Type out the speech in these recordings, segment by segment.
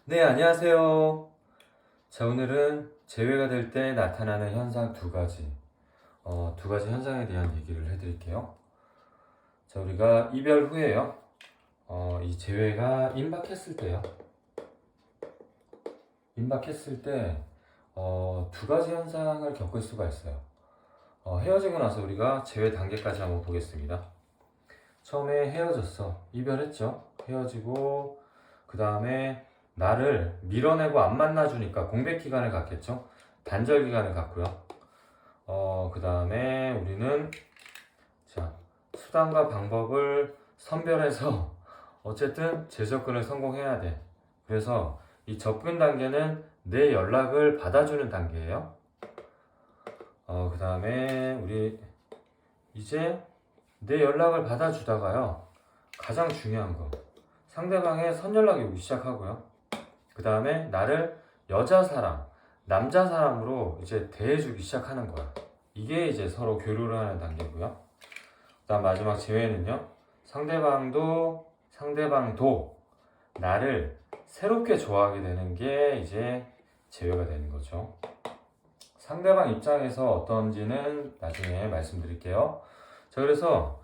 네, 안녕하세요. 자, 오늘은 재회가 될 때 나타나는 현상 두 가지 현상에 대한 얘기를 해드릴게요. 자, 우리가 이별 후에요. 이 재회가 임박했을 때요. 임박했을 때, 두 가지 현상을 겪을 수가 있어요. 헤어지고 나서 우리가 재회 단계까지 한번 보겠습니다. 처음에 헤어졌어. 이별했죠. 헤어지고, 그 다음에 나를 밀어내고 안 만나주니까 공백 기간을 갖겠죠. 단절 기간을 갖고요. 그 다음에 우리는 자, 수단과 방법을 선별해서 어쨌든 재접근을 성공해야 돼. 그래서 이 접근 단계는 내 연락을 받아주는 단계예요. 그 다음에 우리 이제 내 연락을 받아주다가요. 가장 중요한 거. 상대방의 선연락이 오기 시작하고요. 그 다음에 나를 여자 사람, 남자 사람으로 이제 대해주기 시작하는 거야. 이게 이제 서로 교류를 하는 단계고요. 그 다음 마지막 재회는요. 상대방도 나를 새롭게 좋아하게 되는 게 이제 재회가 되는 거죠. 상대방 입장에서 어떤지는 나중에 말씀드릴게요. 자, 그래서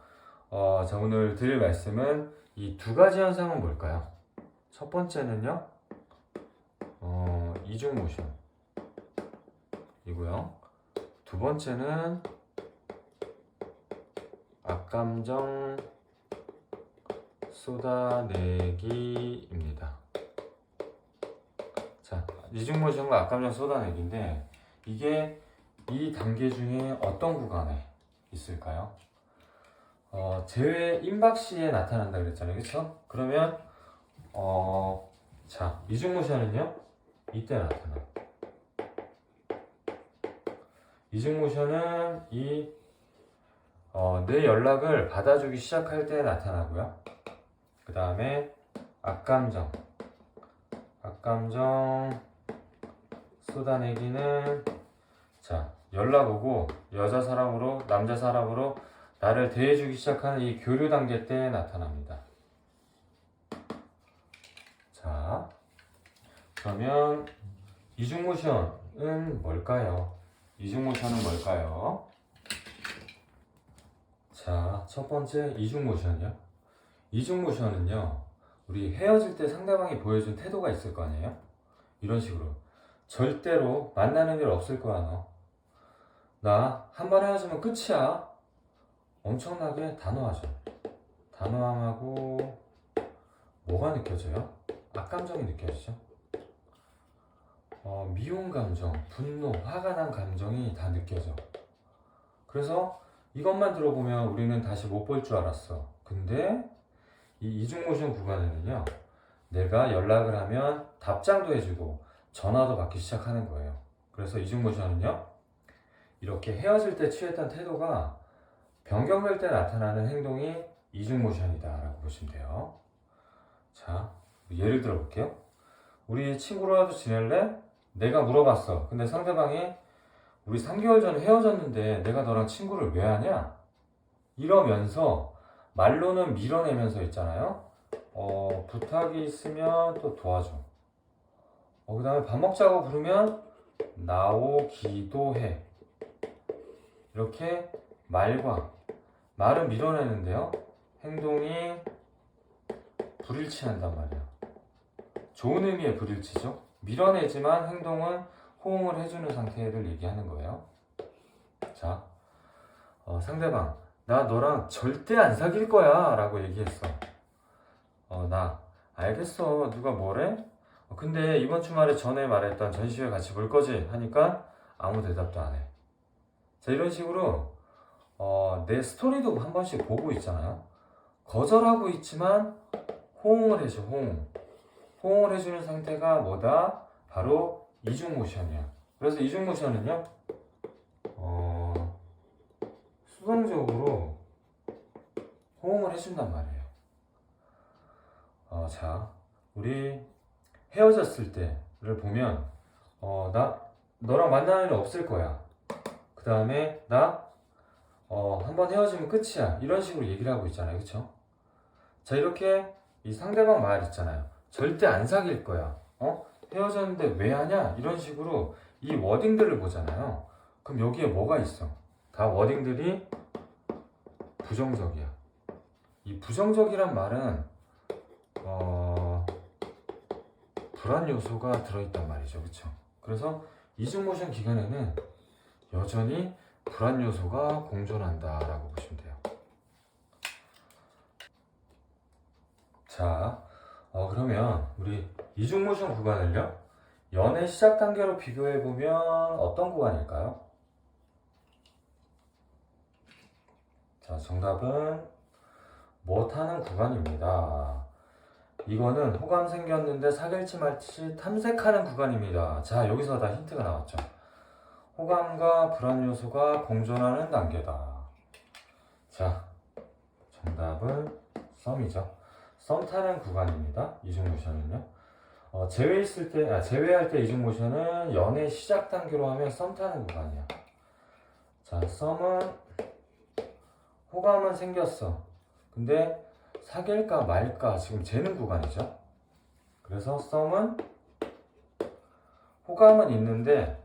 자, 오늘 드릴 말씀은 이 두 가지 현상은 뭘까요? 첫 번째는요. 이중 모션 이고요. 두 번째는 악감정 쏟아내기입니다. 자, 이중 모션과 악감정 쏟아내기인데 이게 이 단계 중에 어떤 구간에 있을까요? 재회 임박 시에 나타난다 그랬잖아요. 그렇죠? 그러면 자, 이중 모션은요. 이때 나타나. 이중 모션은 내 연락을 받아주기 시작할 때 나타나고요. 그 다음에 악감정 쏟아내기는 자, 연락 오고 여자 사람으로 남자 사람으로 나를 대해주기 시작하는 이 교류 단계 때 나타납니다. 자, 그러면 이중모션은 뭘까요? 이중모션은 뭘까요? 자, 첫 번째 이중모션이요. 이중모션은요, 우리 헤어질 때 상대방이 보여준 태도가 있을 거 아니에요? 이런 식으로. 절대로 만나는 일 없을 거야, 너. 나 한 번 헤어지면 끝이야. 엄청나게 단호하죠. 단호함하고 뭐가 느껴져요? 악감정이 느껴지죠. 미운 감정, 분노, 화가 난 감정이 다 느껴져. 그래서 이것만 들어보면 우리는 다시 못 볼 줄 알았어. 근데 이 이중모션 구간에는요, 내가 연락을 하면 답장도 해주고 전화도 받기 시작하는 거예요. 그래서 이중모션은요, 이렇게 헤어질 때 취했던 태도가 변경될 때 나타나는 행동이 이중모션이다 라고 보시면 돼요. 자, 예를 들어 볼게요. 우리 친구라도 지낼래? 내가 물어봤어. 근데 상대방이 우리 3개월 전에 헤어졌는데 내가 너랑 친구를 왜 하냐? 이러면서 말로는 밀어내면서 있잖아요. 부탁이 있으면 또 도와줘. 그 다음에 밥 먹자고 부르면 나오기도 해. 이렇게 말은 밀어내는데요. 행동이 불일치한단 말이야. 좋은 의미의 불일치죠. 밀어내지만 행동은 호응을 해주는 상태를 얘기하는 거예요. 자, 상대방, 나 너랑 절대 안 사귈 거야 라고 얘기했어. 나 알겠어. 누가 뭐래? 근데 이번 주말에 전에 말했던 전시회 같이 볼 거지? 하니까 아무 대답도 안 해. 자, 이런 식으로 내 스토리도 한 번씩 보고 있잖아요. 거절하고 있지만 호응을 해줘. 호응을 해주는 상태가 뭐다? 바로 이중모션이야. 그래서 이중모션은요, 수동적으로 호응을 해준단 말이에요. 자, 우리 헤어졌을 때를 보면, 나 너랑 만나는 일 없을 거야. 그 다음에 한번 헤어지면 끝이야. 이런 식으로 얘기를 하고 있잖아요. 그쵸? 자, 이렇게 이 상대방 말 있잖아요. 절대 안 사귈 거야. 헤어졌는데 왜 하냐? 이런 식으로 이 워딩들을 보잖아요. 그럼 여기에 뭐가 있어? 다 워딩들이 부정적이야. 이 부정적이란 말은 불안 요소가 들어있단 말이죠. 그쵸? 그래서 이중모션 기간에는 여전히 불안 요소가 공존한다라고 보시면 돼요. 자, 그러면 우리 이중모션 구간을요, 연애 시작 단계로 비교해보면 어떤 구간일까요? 자, 정답은 못하는 구간입니다. 이거는 호감 생겼는데 사귈지 말지 탐색하는 구간입니다. 자, 여기서 다 힌트가 나왔죠. 호감과 불안 요소가 공존하는 단계다. 자, 정답은 썸이죠. 썸 타는 구간입니다. 이중모션은요. 제외할 때 이중모션은 연애 시작 단계로 하면 썸 타는 구간이야. 자, 썸은 호감은 생겼어. 근데 사귈까 말까 지금 재는 구간이죠. 그래서 썸은 호감은 있는데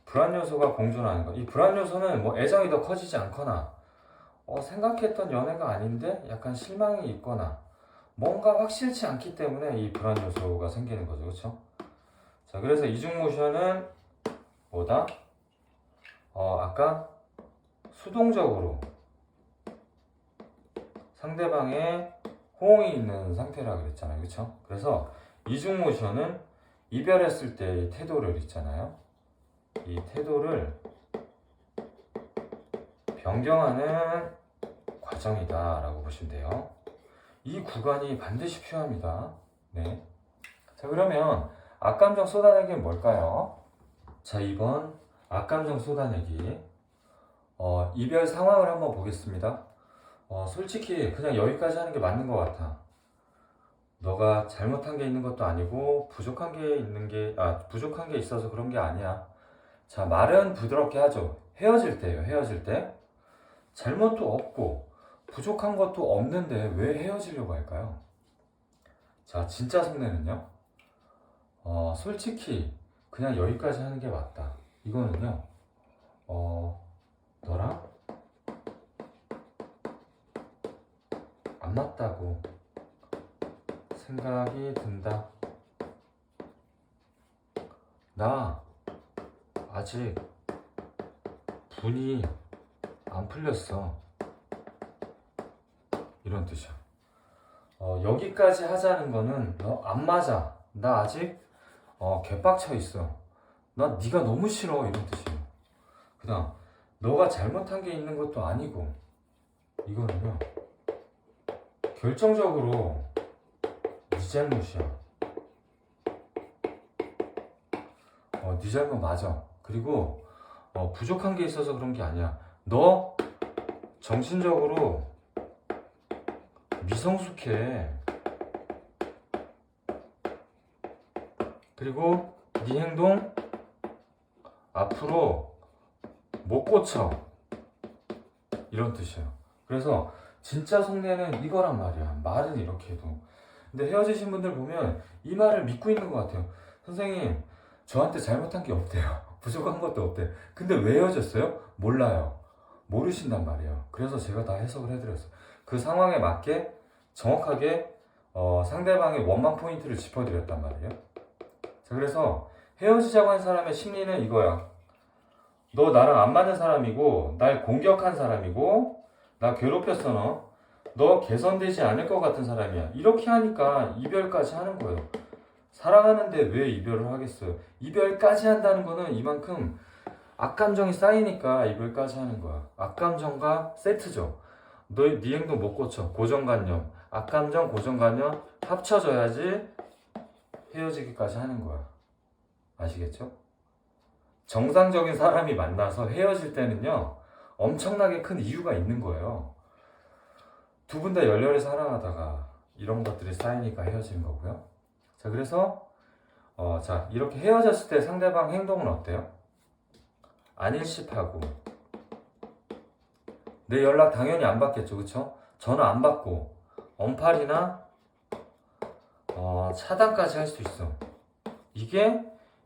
불안 요소가 공존하는 거. 이 불안 요소는 뭐 애정이 더 커지지 않거나 생각했던 연애가 아닌데 약간 실망이 있거나 뭔가 확실치 않기 때문에 이 불안 요소가 생기는 거죠. 그렇죠? 자, 그래서 이중모션은 뭐다? 아까 수동적으로 상대방의 호응이 있는 상태라 그랬잖아요. 그렇죠? 그래서 이중모션은 이별했을 때의 태도를 있잖아요. 이 태도를 변경하는 과정이다 라고 보시면 돼요. 이 구간이 반드시 필요합니다. 네. 자, 그러면 악감정 쏟아내기는 뭘까요? 자, 2번 악감정 쏟아내기. 이별 상황을 한번 보겠습니다. 솔직히 그냥 여기까지 하는 게 맞는 것 같아. 너가 잘못한 게 있는 것도 아니고 부족한 게 있어서 그런 게 아니야. 자, 말은 부드럽게 하죠. 헤어질 때예요. 헤어질 때 잘못도 없고 부족한 것도 없는데 왜 헤어지려고 할까요? 자, 진짜 속내는요. 솔직히 그냥 여기까지 하는 게 맞다. 이거는요. 너랑 안 맞다고 생각이 든다. 나 아직 분이 안 풀렸어. 이런 뜻이야. 여기까지 하자는 거는 너 안 맞아. 나 아직 개빡쳐 있어. 나 네가 너무 싫어. 이런 뜻이에요. 그다음 너가 잘못한 게 있는 것도 아니고 이거는요. 결정적으로 네 잘못이야. 네 잘못 맞아. 그리고 부족한 게 있어서 그런 게 아니야. 너 정신적으로 미성숙해. 그리고 네 행동 앞으로 못 고쳐. 이런 뜻이에요. 그래서 진짜 속내는 이거란 말이야. 말은 이렇게 해도. 근데 헤어지신 분들 보면 이 말을 믿고 있는 것 같아요. 선생님, 저한테 잘못한 게 없대요. 부족한 것도 없대요. 근데 왜 헤어졌어요? 몰라요. 모르신단 말이에요. 그래서 제가 다 해석을 해드렸어요. 그 상황에 맞게 정확하게 상대방의 원망 포인트를 짚어드렸단 말이에요. 자, 그래서 헤어지자고 한 사람의 심리는 이거야. 너 나랑 안 맞는 사람이고 날 공격한 사람이고 나 괴롭혔어. 너 개선되지 않을 것 같은 사람이야. 이렇게 하니까 이별까지 하는 거예요. 사랑하는데 왜 이별을 하겠어요? 이별까지 한다는 거는 이만큼 악감정이 쌓이니까 이별까지 하는 거야. 악감정과 세트죠. 네 행동 못 고쳐. 고정관념, 악감정, 고정관념 합쳐져야지 헤어지기까지 하는 거야. 아시겠죠? 정상적인 사람이 만나서 헤어질 때는요, 엄청나게 큰 이유가 있는 거예요. 두 분 다 열렬히 사랑하다가 이런 것들이 쌓이니까 헤어지는 거고요. 자, 그래서 이렇게 헤어졌을 때 상대방 행동은 어때요? 안 일십하고 내 연락 당연히 안 받겠죠. 그쵸? 전화 안 받고 언팔이나 차단까지 할 수 있어. 이게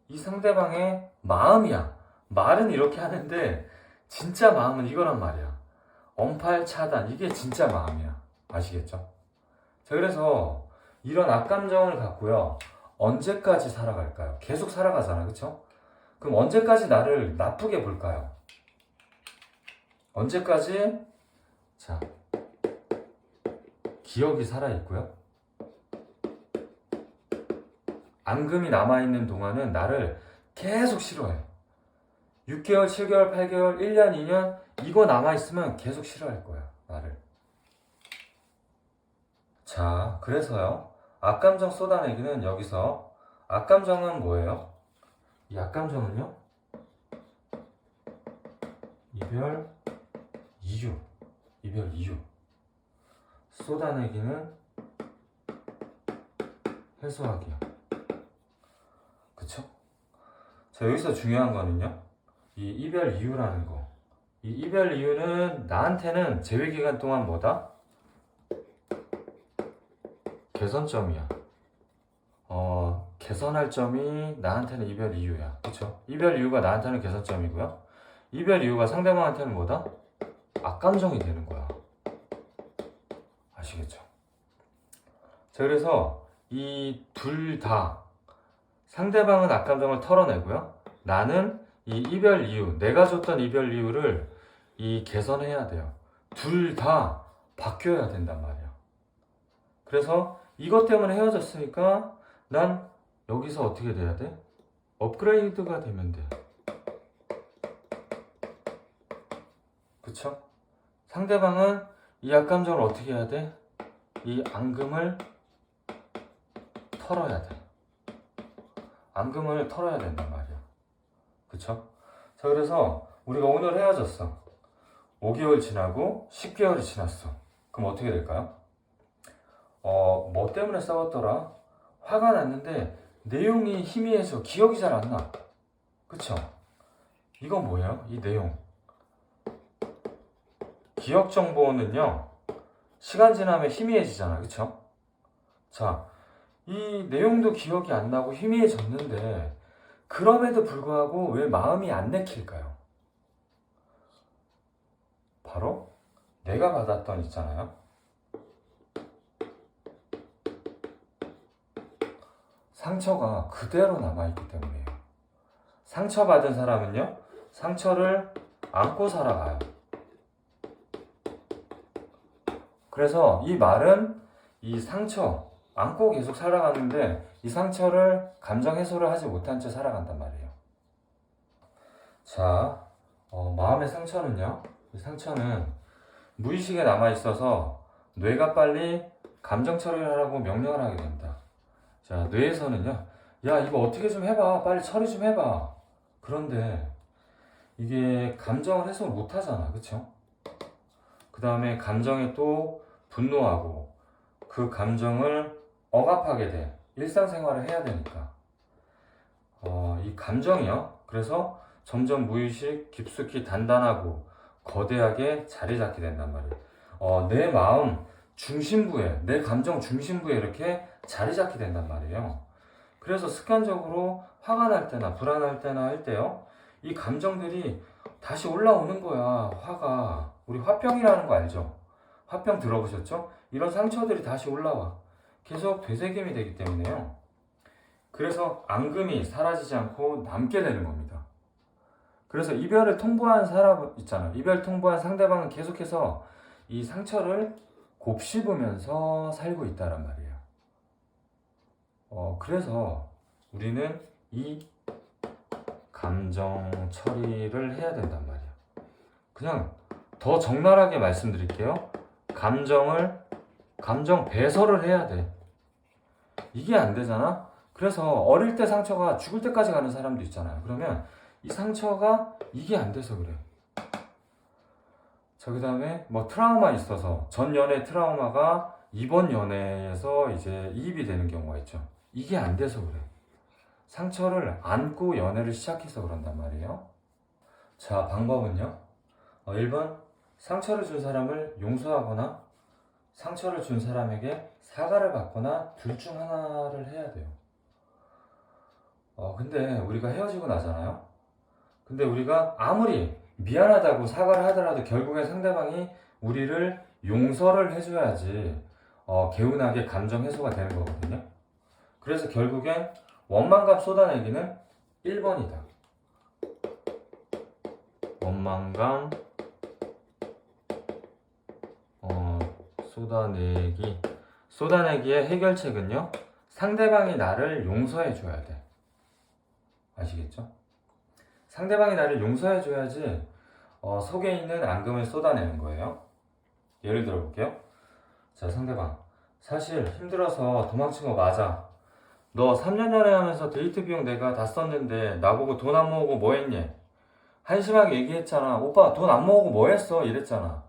이 상대방의 마음이야. 말은 이렇게 하는데 진짜 마음은 이거란 말이야. 언팔 차단, 이게 진짜 마음이야. 아시겠죠? 자, 그래서 이런 악감정을 갖고요, 언제까지 살아갈까요? 계속 살아가잖아, 그쵸? 그럼 언제까지 나를 나쁘게 볼까요? 언제까지? 자, 기억이 살아있고요, 앙금이 남아있는 동안은 나를 계속 싫어해. 6개월, 7개월, 8개월, 1년, 2년 이거 남아있으면 계속 싫어할 거야, 나를. 자, 그래서요, 악감정 쏟아내기는 여기서, 악감정은 뭐예요? 이 악감정은요, 이별 이유. 쏟아내기는 해소하기야. 그쵸? 자, 여기서 중요한 거는요, 이 이별 이유라는 거. 이 이별 이유는 나한테는 제외기간 동안 뭐다? 개선점이야. 개선할 점이 나한테는 이별 이유야. 그쵸? 이별 이유가 나한테는 개선점이고요, 이별 이유가 상대방한테는 뭐다? 악감정이 되는 거야. 아시겠죠? 자, 그래서 이 둘 다, 상대방은 악감정을 털어내고요, 나는 이 이별 이유, 내가 줬던 이별 이유를 개선해야 돼요. 둘 다 바뀌어야 된단 말이야. 그래서 이것 때문에 헤어졌으니까 난 여기서 어떻게 돼야 돼? 업그레이드가 되면 돼. 그쵸? 상대방은 이 악감정을 어떻게 해야 돼? 이 앙금을 털어야 돼. 앙금을 털어야 된단 말이야. 그쵸? 자, 그래서 우리가 오늘 헤어졌어. 5개월 지나고 10개월이 지났어. 그럼 어떻게 될까요? 뭐 때문에 싸웠더라? 화가 났는데 내용이 희미해서 기억이 잘 안 나. 그쵸? 이건 뭐예요? 이 내용. 기억 정보는요, 시간 지나면 희미해지잖아. 그쵸? 자, 이 내용도 기억이 안 나고 희미해졌는데 그럼에도 불구하고 왜 마음이 안 내킬까요? 바로 내가 받았던 있잖아요, 상처가 그대로 남아있기 때문이에요. 상처받은 사람은요, 상처를 안고 살아가요. 그래서 이 말은 이 상처 안고 계속 살아가는데 이 상처를 감정 해소를 하지 못한 채 살아간단 말이에요. 자, 마음의 상처는요, 이 상처는 무의식에 남아있어서 뇌가 빨리 감정 처리를 하라고 명령을 하게 됩니다. 자, 뇌에서는요, 야, 이거 어떻게 좀 해봐, 빨리 처리 좀 해봐. 그런데 이게 감정을 해소 못 하잖아. 그쵸? 그 다음에 감정에 또 분노하고 그 감정을 억압하게 돼. 일상생활을 해야 되니까. 이 감정이요, 그래서 점점 무의식 깊숙이 단단하고 거대하게 자리 잡게 된단 말이에요. 내 마음 중심부에, 내 감정 중심부에 이렇게 자리 잡게 된단 말이에요. 그래서 습관적으로 화가 날 때나 불안할 때나 할 때요, 이 감정들이 다시 올라오는 거야. 화가, 우리 화병이라는 거 알죠? 화병 들어보셨죠? 이런 상처들이 다시 올라와. 계속 되새김이 되기 때문에요. 그래서 앙금이 사라지지 않고 남게 되는 겁니다. 그래서 이별을 통보한 사람 있잖아요. 이별 통보한 상대방은 계속해서 이 상처를 곱씹으면서 살고 있다란 말이에요. 그래서 우리는 이 감정 처리를 해야 된단 말이에요. 그냥 더 적나라하게 말씀드릴게요. 감정 배설을 해야 돼. 이게 안 되잖아? 그래서 어릴 때 상처가 죽을 때까지 가는 사람도 있잖아요. 그러면 이 상처가 이게 안 돼서 그래. 자, 그 다음에 뭐 트라우마 있어서 전 연애 트라우마가 이번 연애에서 이제 이입이 되는 경우가 있죠. 이게 안 돼서 그래. 상처를 안고 연애를 시작해서 그런단 말이에요. 자, 방법은요, 1번, 상처를 준 사람을 용서하거나 상처를 준 사람에게 사과를 받거나 둘 중 하나를 해야 돼요. 근데 우리가 헤어지고 나잖아요. 근데 우리가 아무리 미안하다고 사과를 하더라도 결국엔 상대방이 우리를 용서를 해줘야지 개운하게 감정 해소가 되는 거거든요. 그래서 결국엔 원망감 쏟아내기는 1번이다. 원망감 쏟아내기의 해결책은요, 상대방이 나를 용서해줘야 돼. 아시겠죠? 상대방이 나를 용서해줘야지 속에 있는 앙금을 쏟아내는 거예요. 예를 들어 볼게요. 자, 상대방, 사실 힘들어서 도망친 거 맞아. 너 3년 연애하면서 데이트 비용 내가 다 썼는데 나보고 돈 안 모으고 뭐 했니? 한심하게 얘기했잖아. 오빠 돈 안 모으고 뭐 했어? 이랬잖아.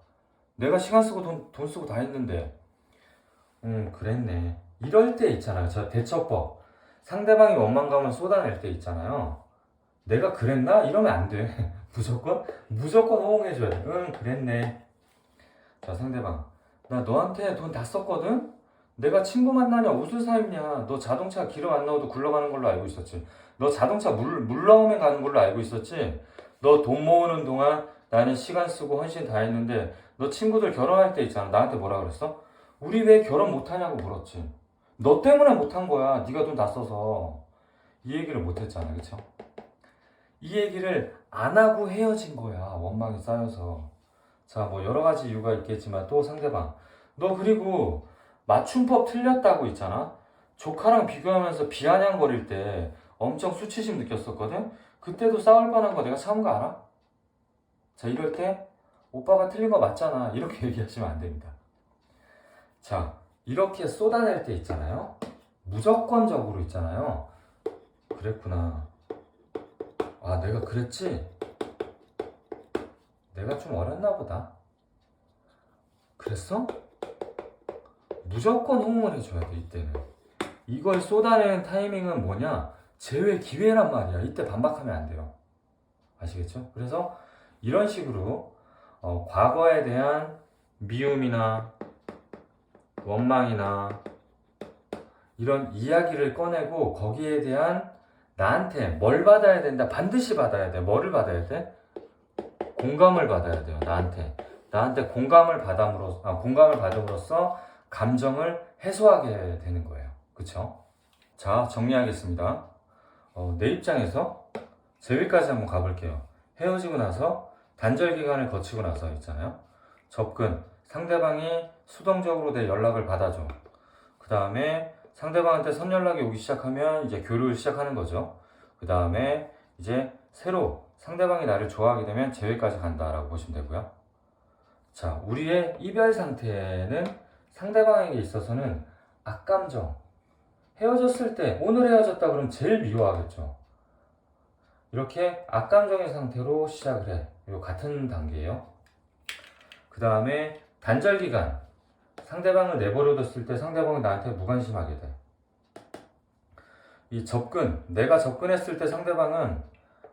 내가 시간 쓰고 돈 쓰고 다 했는데. 그랬네. 이럴 때 있잖아요. 저 대처법. 상대방이 원망감을 쏟아낼 때 있잖아요. 내가 그랬나? 이러면 안 돼. 무조건 호응해줘야 돼. 그랬네. 자, 상대방. 나 너한테 돈 다 썼거든? 내가 친구 만나냐, 옷을 사입냐, 너 자동차 기름 안 넣어도 굴러가는 걸로 알고 있었지. 너 자동차 물 넣으면 가는 걸로 알고 있었지. 너 돈 모으는 동안 나는 시간 쓰고 헌신 다 했는데, 너 친구들 결혼할 때 있잖아. 나한테 뭐라 그랬어? 우리 왜 결혼 못하냐고 물었지. 너 때문에 못한 거야. 네가 돈 다 써서. 이 얘기를 못했잖아. 그쵸? 이 얘기를 안 하고 헤어진 거야. 원망이 쌓여서. 자, 뭐 여러 가지 이유가 있겠지만 또 상대방. 너 그리고 맞춤법 틀렸다고 있잖아. 조카랑 비교하면서 비아냥거릴 때 엄청 수치심 느꼈었거든. 그때도 싸울 뻔한 거 내가 참은 거 알아? 자, 이럴 때 오빠가 틀린 거 맞잖아. 이렇게 얘기하시면 안 됩니다. 자, 이렇게 쏟아낼 때 있잖아요. 무조건적으로 있잖아요. 그랬구나. 아, 내가 그랬지? 내가 좀 어렸나 보다. 그랬어? 무조건 호응을 해줘야 돼, 이때는. 이걸 쏟아내는 타이밍은 뭐냐? 제외 기회란 말이야. 이때 반박하면 안 돼요. 아시겠죠? 그래서 이런 식으로 과거에 대한 미움이나 원망이나 이런 이야기를 꺼내고 거기에 대한 나한테 뭘 받아야 된다. 반드시 받아야 돼. 뭐를 받아야 돼? 공감을 받아야 돼요. 나한테 공감을 받음으로써 감정을 해소하게 되는 거예요. 그쵸? 자, 정리하겠습니다. 내 입장에서 제외까지 한번 가볼게요. 헤어지고 나서 단절 기간을 거치고 나서 있잖아요. 접근, 상대방이 수동적으로 내 연락을 받아줘. 그 다음에 상대방한테 선연락이 오기 시작하면 이제 교류를 시작하는 거죠. 그 다음에 이제 새로 상대방이 나를 좋아하게 되면 재회까지 간다라고 보시면 되고요. 자, 우리의 이별 상태는 상대방에게 있어서는 악감정. 헤어졌을 때 오늘 헤어졌다 그러면 제일 미워하겠죠. 이렇게 악감정의 상태로 시작을 해. 이거 같은 단계예요. 그 다음에 단절 기간. 상대방을 내버려뒀을 때 상대방이 나한테 무관심하게 돼. 이 접근, 내가 접근했을 때 상대방은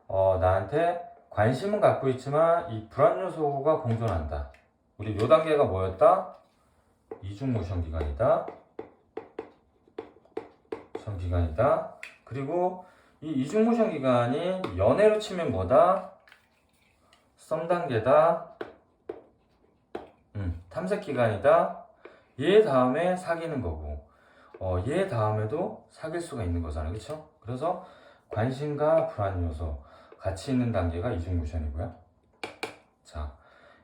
나한테 관심은 갖고 있지만 이 불안 요소가 공존한다. 우리 요 단계가 뭐였다? 이중 모션 기간이다. 그리고 이 이중 모션 기간이 연애로 치면 뭐다? 썸 단계다. 탐색 기간이다. 얘 다음에 사귀는 거고, 얘 다음에도 사귈 수가 있는 거잖아요. 그쵸? 그래서 관심과 불안 요소 같이 있는 단계가 이중모션이고요. 자,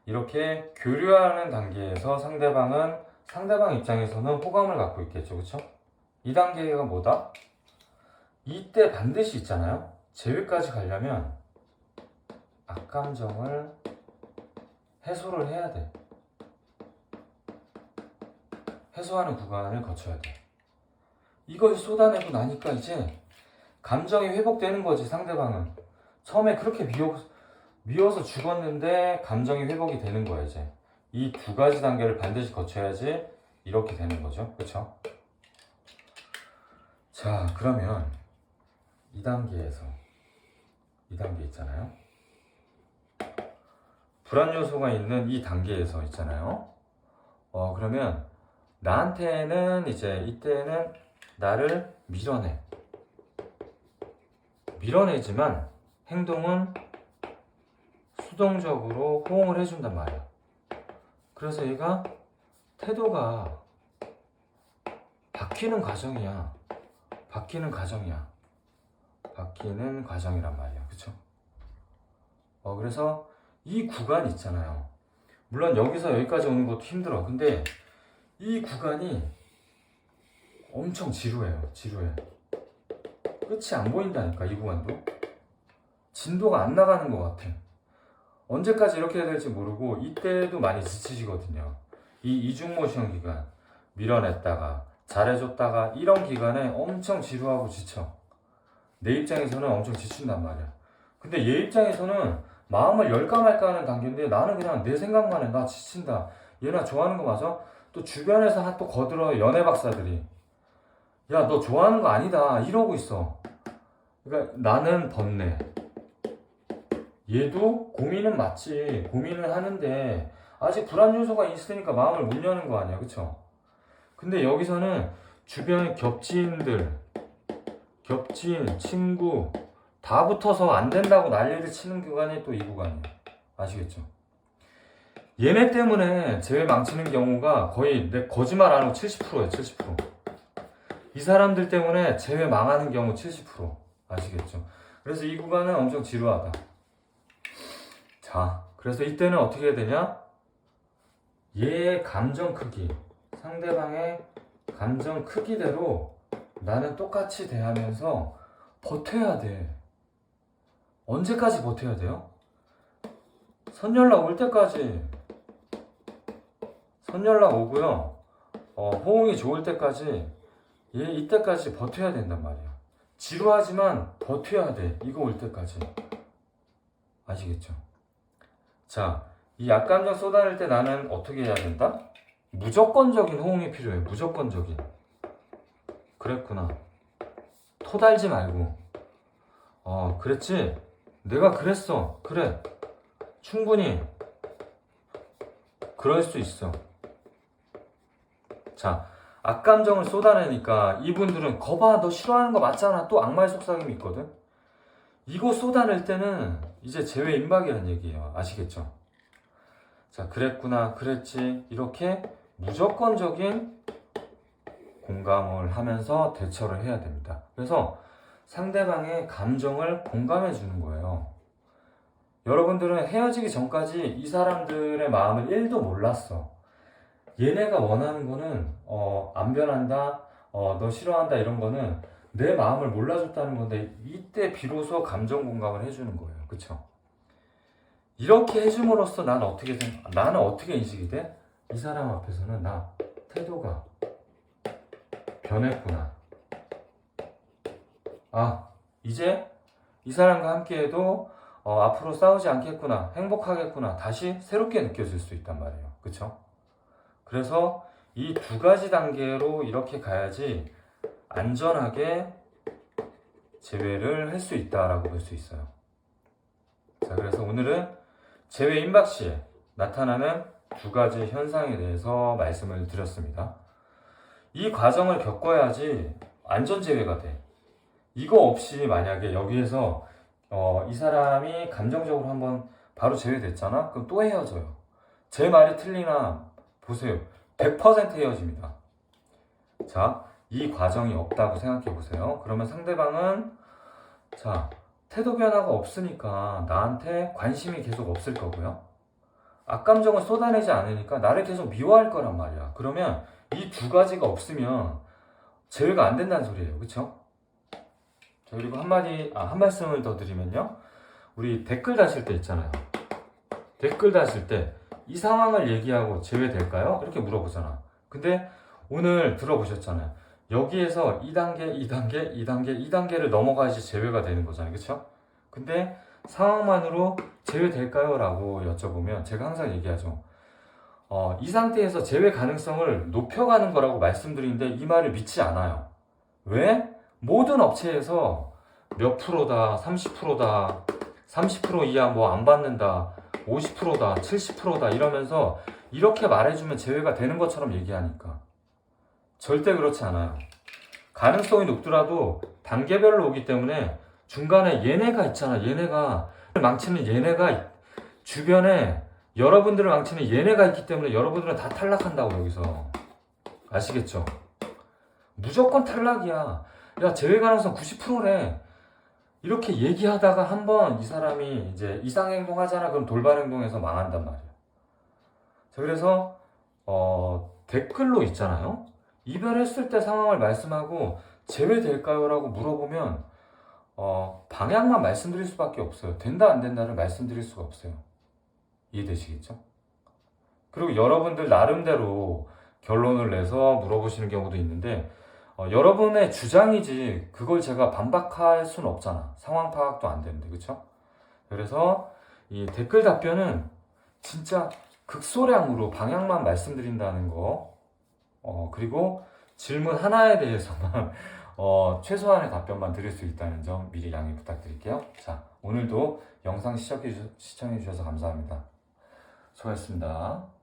이렇게 교류하는 단계에서 상대방 입장에서는 호감을 갖고 있겠죠. 그쵸? 이 단계가 뭐다? 이때 반드시 있잖아요. 재회까지 가려면 악감정을 해소를 해야 돼. 해소하는 구간을 거쳐야 돼. 이걸 쏟아내고 나니까 이제 감정이 회복되는 거지. 상대방은 처음에 그렇게 미워서 죽었는데 감정이 회복이 되는 거야. 이제 이 두 가지 단계를 반드시 거쳐야지 이렇게 되는 거죠. 그쵸? 자, 그러면 이 단계 있잖아요. 불안 요소가 있는 이 단계에서 있잖아요. 그러면 나한테는 이제 이때는 나를 밀어내. 밀어내지만 행동은 수동적으로 호응을 해준단 말이야. 그래서 얘가 태도가 바뀌는 과정이야. 바뀌는 과정이란 말이야. 그쵸? 그래서 이 구간 있잖아요. 물론 여기서 여기까지 오는 것도 힘들어. 근데 이 구간이 엄청 지루해. 끝이 안 보인다니까, 이 구간도. 진도가 안 나가는 것 같아. 언제까지 이렇게 해야 될지 모르고 이때도 많이 지치시거든요. 이 이중모션 기간, 밀어냈다가 잘해줬다가 이런 기간에 엄청 지루하고 지쳐. 내 입장에서는 엄청 지친단 말이야. 근데 얘 입장에서는 마음을 열까 말까 하는 단계인데 나는 그냥 내 생각만 해. 나 지친다. 얘 나 좋아하는 거 맞아? 또 주변에서 또 거들어 연애 박사들이 야, 너 좋아하는 거 아니다 이러고 있어. 그러니까 나는 번뇌. 얘도 고민은 맞지. 고민을 하는데 아직 불안 요소가 있으니까 마음을 못 여는 거 아니야. 그쵸? 근데 여기서는 주변 겹친, 친구 다 붙어서 안 된다고 난리를 치는 구간이 또 이 구간이에요. 아시겠죠? 얘네 때문에 제외 망치는 경우가 거의 내 거짓말 안 하고 70%예요. 70%. 이 사람들 때문에 제외 망하는 경우 70%. 아시겠죠? 그래서 이 구간은 엄청 지루하다. 자, 그래서 이때는 어떻게 해야 되냐? 얘의 감정 크기, 상대방의 감정 크기대로 나는 똑같이 대하면서 버텨야 돼. 언제까지 버텨야 돼요? 선연락 올 때까지. 선연락 오고요. 호응이 좋을 때까지, 얘 이때까지 버텨야 된단 말이야. 지루하지만 버텨야 돼. 이거 올 때까지. 아시겠죠? 자, 이 약감정 쏟아낼 때 나는 어떻게 해야 된다? 무조건적인 호응이 필요해. 무조건적인. 그랬구나. 토달지 말고. 그랬지? 내가 그랬어. 그래. 충분히 그럴 수 있어. 자, 악감정을 쏟아내니까 이분들은 거봐, 너 싫어하는 거 맞잖아. 또 악마의 속삭임이 있거든. 이거 쏟아낼 때는 이제 제외 임박이라는 얘기예요. 아시겠죠? 자, 그랬구나, 그랬지. 이렇게 무조건적인 공감을 하면서 대처를 해야 됩니다. 그래서 상대방의 감정을 공감해 주는 거예요. 여러분들은 헤어지기 전까지 이 사람들의 마음을 1도 몰랐어. 얘네가 원하는 거는 안 변한다, 너 싫어한다 이런 거는 내 마음을 몰라줬다는 건데 이때 비로소 감정 공감을 해주는 거예요. 그쵸? 이렇게 해줌으로써 나는 어떻게 인식이 돼? 이 사람 앞에서는 나 태도가 변했구나. 이제 이 사람과 함께해도 앞으로 싸우지 않겠구나, 행복하겠구나, 다시 새롭게 느껴질 수 있단 말이에요. 그쵸? 그래서 이 두 가지 단계로 이렇게 가야지 안전하게 제외를 할 수 있다라고 볼 수 있어요. 자, 그래서 오늘은 제외 임박 시에 나타나는 두 가지 현상에 대해서 말씀을 드렸습니다. 이 과정을 겪어야지 안전 제외가 돼. 이거 없이 만약에 여기에서 이 사람이 감정적으로 한번 바로 제외됐잖아? 그럼 또 헤어져요. 제 말이 틀리나 보세요. 100% 헤어집니다. 자, 이 과정이 없다고 생각해 보세요. 그러면 상대방은 태도 변화가 없으니까 나한테 관심이 계속 없을 거고요. 악감정을 쏟아내지 않으니까 나를 계속 미워할 거란 말이야. 그러면 이 두 가지가 없으면 제외가 안 된다는 소리예요. 그쵸? 자, 그리고 한 말씀을 더 드리면요. 우리 댓글 다실 때 있잖아요. 댓글 다실 때 이 상황을 얘기하고 제외될까요? 이렇게 물어보잖아. 근데 오늘 들어보셨잖아요. 여기에서 2단계, 2단계, 2단계, 2단계를 넘어가야지 제외가 되는 거잖아요. 그쵸? 근데 상황만으로 제외될까요? 라고 여쭤보면 제가 항상 얘기하죠. 이 상태에서 제외 가능성을 높여가는 거라고 말씀드리는데 이 말을 믿지 않아요. 왜? 모든 업체에서 몇 프로다, 30%다, 30% 이하 뭐 안 받는다, 50%다, 70%다 이러면서 이렇게 말해주면 제외가 되는 것처럼 얘기하니까 절대 그렇지 않아요. 가능성이 높더라도 단계별로 오기 때문에 중간에 얘네가 있잖아. 얘네가 망치는 얘네가 주변에 여러분들을 망치는 얘네가 있기 때문에 여러분들은 다 탈락한다고 여기서. 아시겠죠? 무조건 탈락이야. 야, 제외 가능성 90%래. 이렇게 얘기하다가 한번 이 사람이 이제 이상행동 하잖아. 그럼 돌발행동에서 망한단 말이야. 자, 그래서 댓글로 있잖아요. 이별했을 때 상황을 말씀하고 제외될까요? 라고 물어보면 방향만 말씀드릴 수밖에 없어요. 된다 안 된다를 말씀드릴 수가 없어요. 이해되시겠죠? 그리고 여러분들 나름대로 결론을 내서 물어보시는 경우도 있는데 여러분의 주장이지 그걸 제가 반박할 수는 없잖아. 상황 파악도 안 되는데, 그쵸? 그래서 이 댓글 답변은 진짜 극소량으로 방향만 말씀드린다는 거, 그리고 질문 하나에 대해서만 최소한의 답변만 드릴 수 있다는 점 미리 양해 부탁드릴게요. 자, 오늘도 영상 시청해 주셔서 감사합니다. 수고하셨습니다.